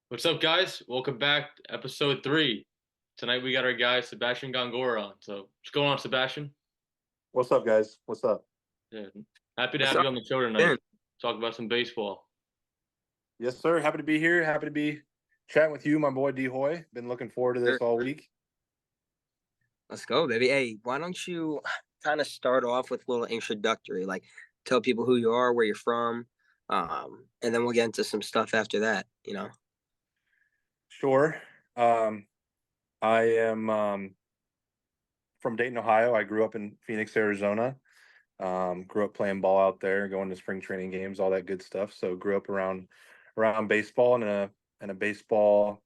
What's up, guys? Welcome back to episode 3. Tonight we got our guy Sebastian Gongora on. So, what's going on, Sebastian? What's up, guys? What's up? Yeah, happy to What's have up, you on the show tonight. Ben? Talk about some baseball. Yes, sir. Happy to be here. Happy to be chatting with you, my boy D Hoy. Been looking forward to this Sure. all week. Let's go, baby. Hey, why don't you kind of start off with a little introductory, like tell people who you are, where you're from, and then we'll get into some stuff after that. Sure. Um, I am from Dayton, Ohio. I grew up in Phoenix, Arizona. Grew up playing ball out there, going to spring training games, all that good stuff. So grew up around baseball and a baseball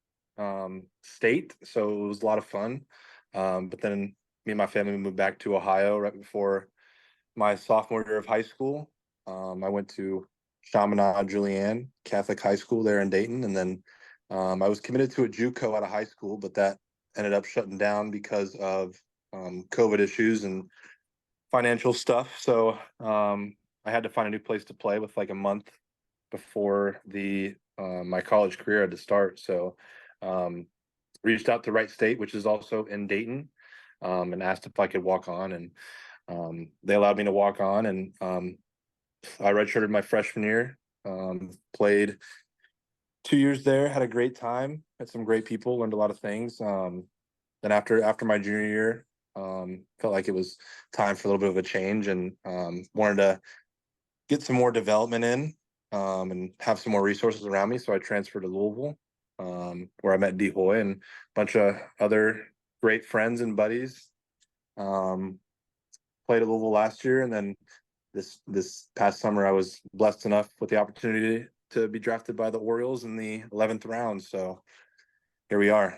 state. So it was a lot of fun. But then me and my family moved back to Ohio right before my sophomore year of high school. I went to Chaminade Julienne Catholic High School there in Dayton, and then I was committed to a JUCO out of high school, but that ended up shutting down because of COVID issues and financial stuff. So I had to find a new place to play with like a month before the my college career had to start. So um, reached out to Wright State, which is also in Dayton, and asked if I could walk on, and they allowed me to walk on, and I redshirted my freshman year. Played 2 years there, had a great time, met some great people, learned a lot of things. Then after my junior year, felt like it was time for a little bit of a change, and wanted to get some more development in, and have some more resources around me. So I transferred to Louisville, where I met D Hoy and a bunch of other great friends and buddies. Um, Played at Louisville last year, and then this past summer I was blessed enough with the opportunity to be drafted by the Orioles in the 11th round. So here we are.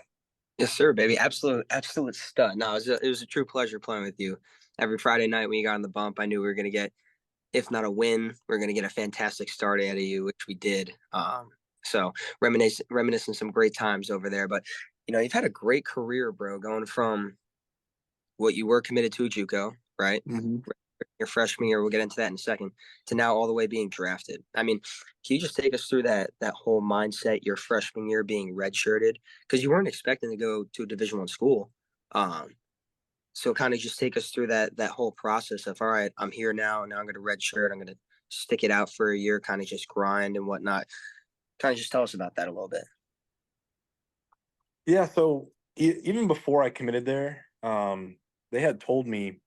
Yes, sir, baby. Absolute stud. No, it was a true pleasure playing with you. Every Friday night when you got on the bump, I knew we were gonna get, if not a win, we are gonna get a fantastic start out of you, which we did. So reminiscing some great times over there. But you've had a great career, bro, going from what you were committed to JUCO, right? Mm-hmm. Your freshman year, we'll get into that in a second, to now all the way being drafted. I mean, can you just take us through that whole mindset your freshman year being redshirted? Because you weren't expecting to go to a Division I school. So kind of just take us through that whole process of, all right, I'm here now I'm gonna redshirt, I'm gonna stick it out for a year, kind of just grind and whatnot. Kind of just tell us about that a little bit. Yeah. So even before I committed there, they had told me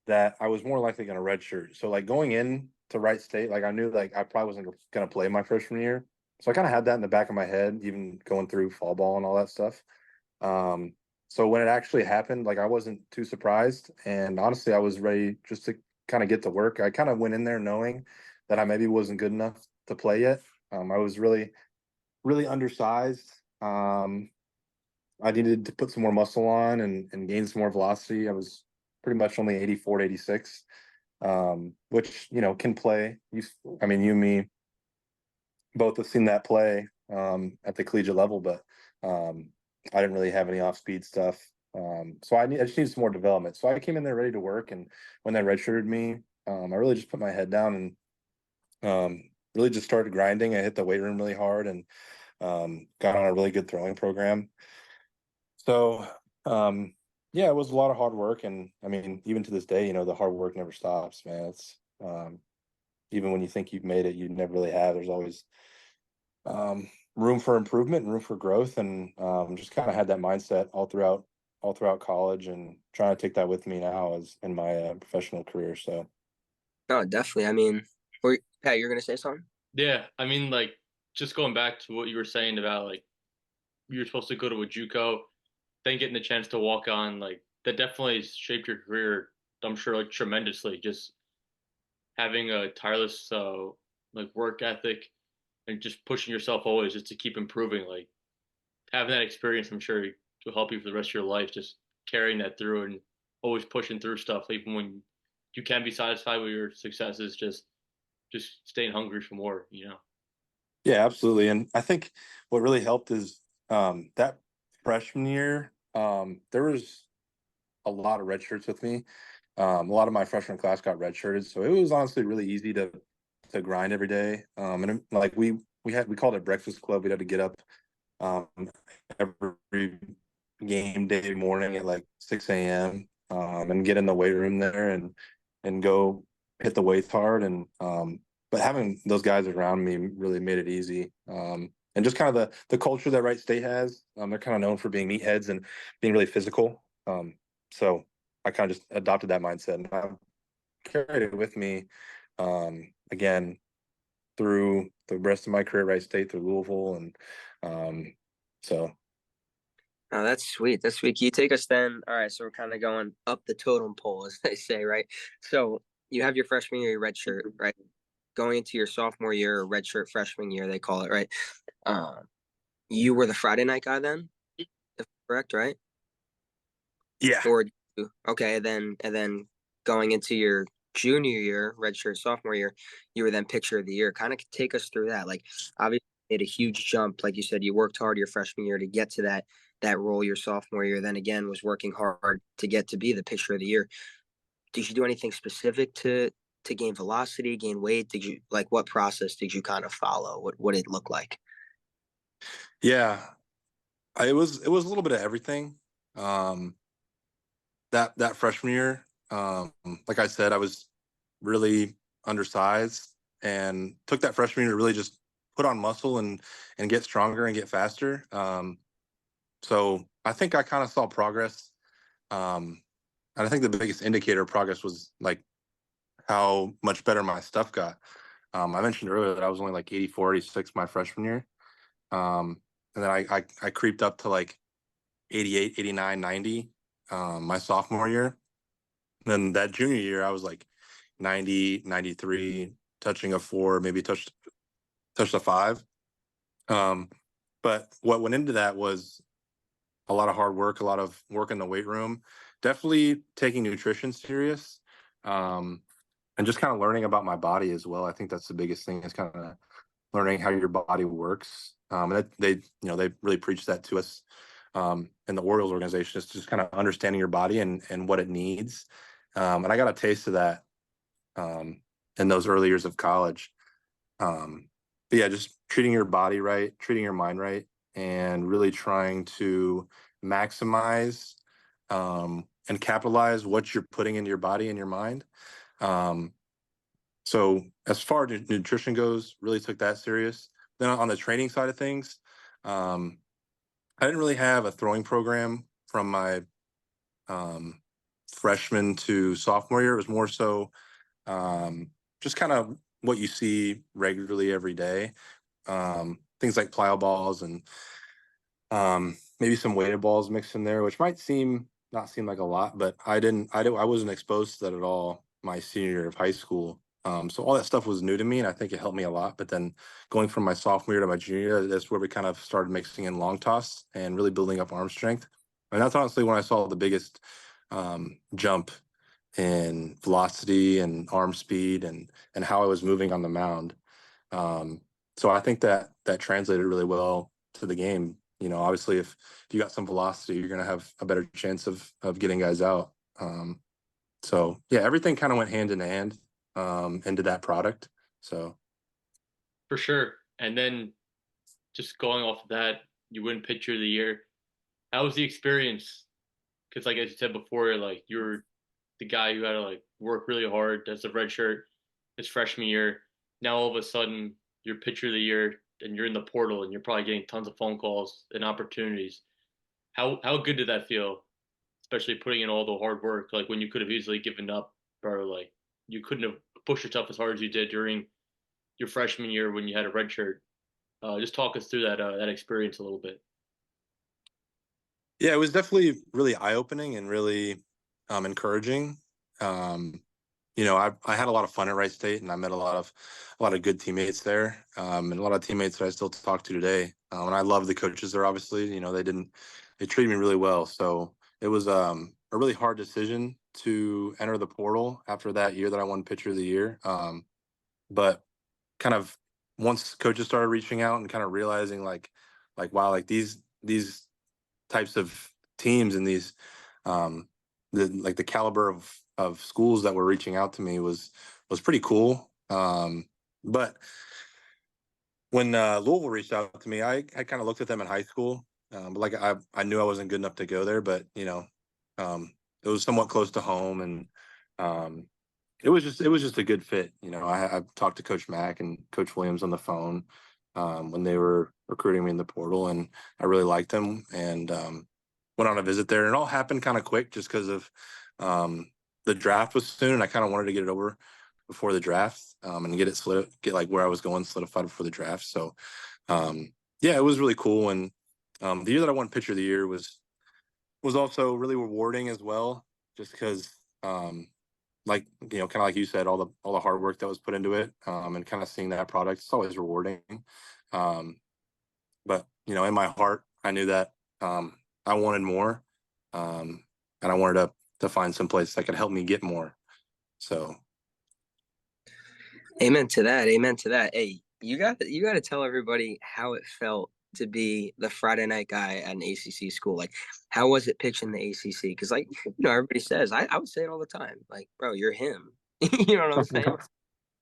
that I was more likely going to redshirt. So like going in to Wright State, like I knew like I probably wasn't going to play my freshman year. So I kind of had that in the back of my head, even going through fall ball and all that stuff. Um, so when it actually happened, like I wasn't too surprised, and honestly, I was ready just to kind of get to work. I kind of went in there knowing that I maybe wasn't good enough to play yet. I was really undersized. I needed to put some more muscle on and gain some more velocity. I was pretty much only 84 to 86, which, can play. I mean, you and me both have seen that play at the collegiate level, but I didn't really have any off speed stuff. So I just needed some more development. So I came in there ready to work. And when they redshirted me, I really just put my head down and really just started grinding. I hit the weight room really hard and got on a really good throwing program. So, yeah, it was a lot of hard work, and I mean, even to this day, the hard work never stops, man. It's even when you think you've made it, you never really have. There's always room for improvement and room for growth, and just kind of had that mindset all throughout college, and trying to take that with me now as in my professional career. So, No, definitely. I mean, Pat, you're gonna say something? Yeah, I mean, like, just going back to what you were saying about, like, you were supposed to go to a JUCO, then getting the chance to walk on, like, that definitely shaped your career, I'm sure, like, tremendously. Just having a tireless, like, work ethic and just pushing yourself always just to keep improving. Like, having that experience, I'm sure, will help you for the rest of your life. Just carrying that through and always pushing through stuff, even when you can be satisfied with your successes. Just staying hungry for more. yeah, absolutely. And I think what really helped is that freshman year, there was a lot of red shirts with me. A lot of my freshman class got redshirted, so it was honestly really easy to grind every day. And like we called it breakfast club. We had to get up um, every game day morning at like 6 a.m. And get in the weight room there and go hit the weights hard. And but having those guys around me really made it easy. And just kind of the culture that Wright State has. They're kind of known for being meatheads and being really physical. So I kind of just adopted that mindset, and I've carried it with me. Again, through the rest of my career at Wright State, through Louisville, and so Oh, that's sweet. That's sweet. Can you take us then? All right, so we're kind of going up the totem pole, as they say, right? So you have your freshman year, your red shirt, right? Going into your sophomore year, or red shirt freshman year, they call it, right? You were the Friday night guy then, if correct, right? yeah, Or okay, and then going into your junior year, redshirt sophomore year, you were then pitcher of the year. Kind of take us through that. Like obviously you made a huge jump. Like you said, you worked hard your freshman year to get to that role your sophomore year, then again was working hard to get to be the pitcher of the year. Did you do anything specific to gain velocity, gain weight? Did you like what process did you kind of follow? What did it look like? yeah. It was a little bit of everything. Um, that freshman year, like I said, I was really undersized and took that freshman year to really just put on muscle and get stronger and get faster. So I think I kind of saw progress. And I think the biggest indicator of progress was like how much better my stuff got. I mentioned earlier that I was only like 84, 86 my freshman year. And then I creeped up to like 88, 89, 90 my sophomore year. And then that junior year, I was like 90, 93, touching a four, maybe touched a five. Um, but what went into that was a lot of hard work, a lot of work in the weight room, definitely taking nutrition serious, um, and just kind of learning about my body as well. I think that's the biggest thing is kind of learning how your body works. And they really preach that to us in the Orioles organization, is just kind of understanding your body and what it needs. And I got a taste of that um, in those early years of college. But yeah, just treating your body right, treating your mind right, and really trying to maximize and capitalize what you're putting into your body and your mind. Um, so as far as nutrition goes, really took that serious. Then on the training side of things, um, I didn't really have a throwing program from my um, freshman to sophomore year. It was more so just kind of what you see regularly every day. Things like plyo balls and maybe some weighted balls mixed in there, which might not seem like a lot, but I wasn't exposed to that at all my senior year of high school. So all that stuff was new to me, and I think it helped me a lot. But then going from my sophomore year to my junior year, that's where we kind of started mixing in long toss and really building up arm strength. And that's honestly when I saw the biggest jump in velocity and arm speed and how I was moving on the mound. Um, so I think that translated really well to the game. Obviously, if you got some velocity, you're going to have a better chance of getting guys out. So yeah, everything kind of went hand in hand into that product. So For sure. And then just going off of that, you win pitcher of the year. How was the experience? Because like as you said before, like you're the guy who had to like work really hard as a red shirt his freshman year. Now all of a sudden you're pitcher of the year and you're in the portal and you're probably getting tons of phone calls and opportunities. How good did that feel? Especially putting in all the hard work, like when you could have easily given up, or like you couldn't have pushed yourself as hard as you did during your freshman year when you had a red shirt. Just talk us through that experience a little bit. yeah, it was definitely really eye opening and really encouraging. Um, I had a lot of fun at Wright State, and I met a lot of good teammates there, and a lot of teammates that I still talk to today. And I love the coaches there. Obviously, they treated me really well. So it was a really hard decision to enter the portal after that year that I won Pitcher of the Year. But kind of once coaches started reaching out and kind of realizing like wow, like these types of teams and these the caliber of schools that were reaching out to me was pretty cool. But when Louisville reached out to me, I kind of looked at them in high school, but like I knew I wasn't good enough to go there, but it was somewhat close to home, and um, it was just a good fit. I talked to Coach Mack and Coach Williams on the phone when they were recruiting me in the portal, and I really liked them, and went on a visit there, and it all happened kind of quick just because of the draft was soon, and I kind of wanted to get it over before the draft, and get like where I was going solidified before the draft. So yeah, it was really cool. And the year that I won pitcher of the year was also really rewarding as well, just because like kind of like you said, all the hard work that was put into it, and kind of seeing that product, it's always rewarding. Um, but in my heart, I knew that I wanted more, and I wanted to find some place that could help me get more. So Amen to that. Amen to that. Hey, you got to tell everybody how it felt to be the Friday night guy at an ACC school. Like, how was it pitching the ACC? Because, like, everybody says, I would say it all the time. Like, bro, you're him. You know what I'm saying?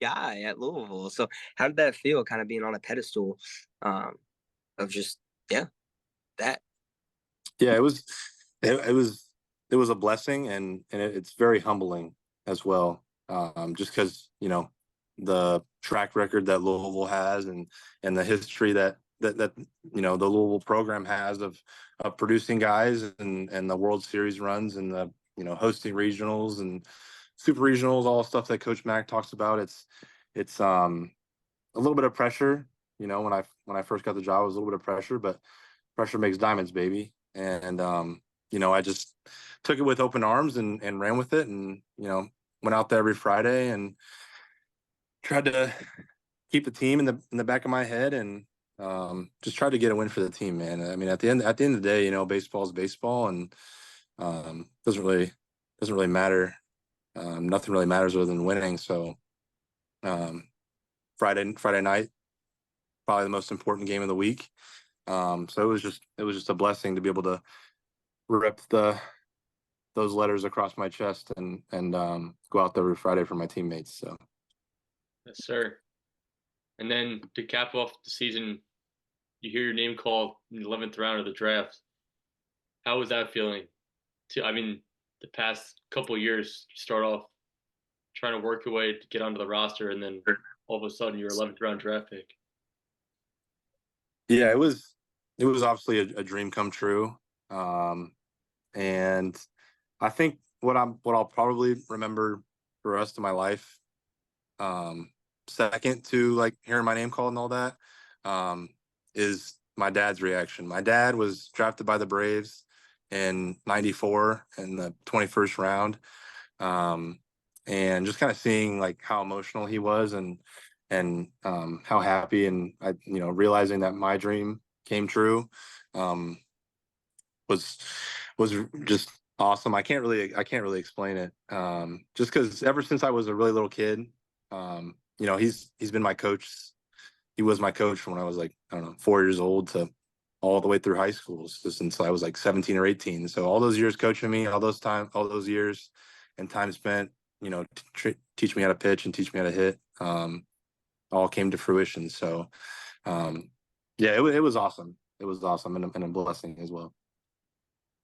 Guy at Louisville. So, how did that feel? Kind of being on a pedestal, of just that. yeah, it was a blessing, and it's very humbling as well. Just because the track record that Louisville has, and the history that the Louisville program has of producing guys, and the World Series runs, and the hosting regionals and super regionals, all stuff that Coach Mack talks about. It's a little bit of pressure. When I first got the job, it was a little bit of pressure, but pressure makes diamonds, baby. And I just took it with open arms, and ran with it, and went out there every Friday and tried to keep the team in the back of my head, and just tried to get a win for the team, man. I mean, at the end of the day, baseball is baseball, and doesn't really matter. Nothing really matters other than winning. So Friday night, probably the most important game of the week. So it was just a blessing to be able to rip those letters across my chest, and go out there every Friday for my teammates. So Yes, sir. And then to cap off the season, you hear your name called in the 11th round of the draft. How was that feeling? I mean, the past couple of years, you start off trying to work your way to get onto the roster, and then all of a sudden you're 11th round draft pick. yeah, it was obviously a dream come true. And I think what I'll probably remember for the rest of my life, second to like hearing my name called and all that, is my dad's reaction. My dad was drafted by the Braves in '94 in the 21st round. And just kind of seeing like how emotional he was, and how happy, and realizing that my dream came true, um, was just awesome. I can't really explain it. Just because ever since I was a really little kid, he's been my coach. He was my coach from when I was like, I don't know, 4 years old to all the way through high school, so since I was like 17 or 18. So all those years coaching me, all those years and time spent, teach me how to pitch and teach me how to hit, all came to fruition. So yeah, it was awesome. It was awesome, and a blessing as well.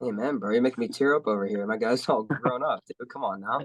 Hey, man, bro, you're making me tear up over here. My guy's all grown up, dude. Come on now.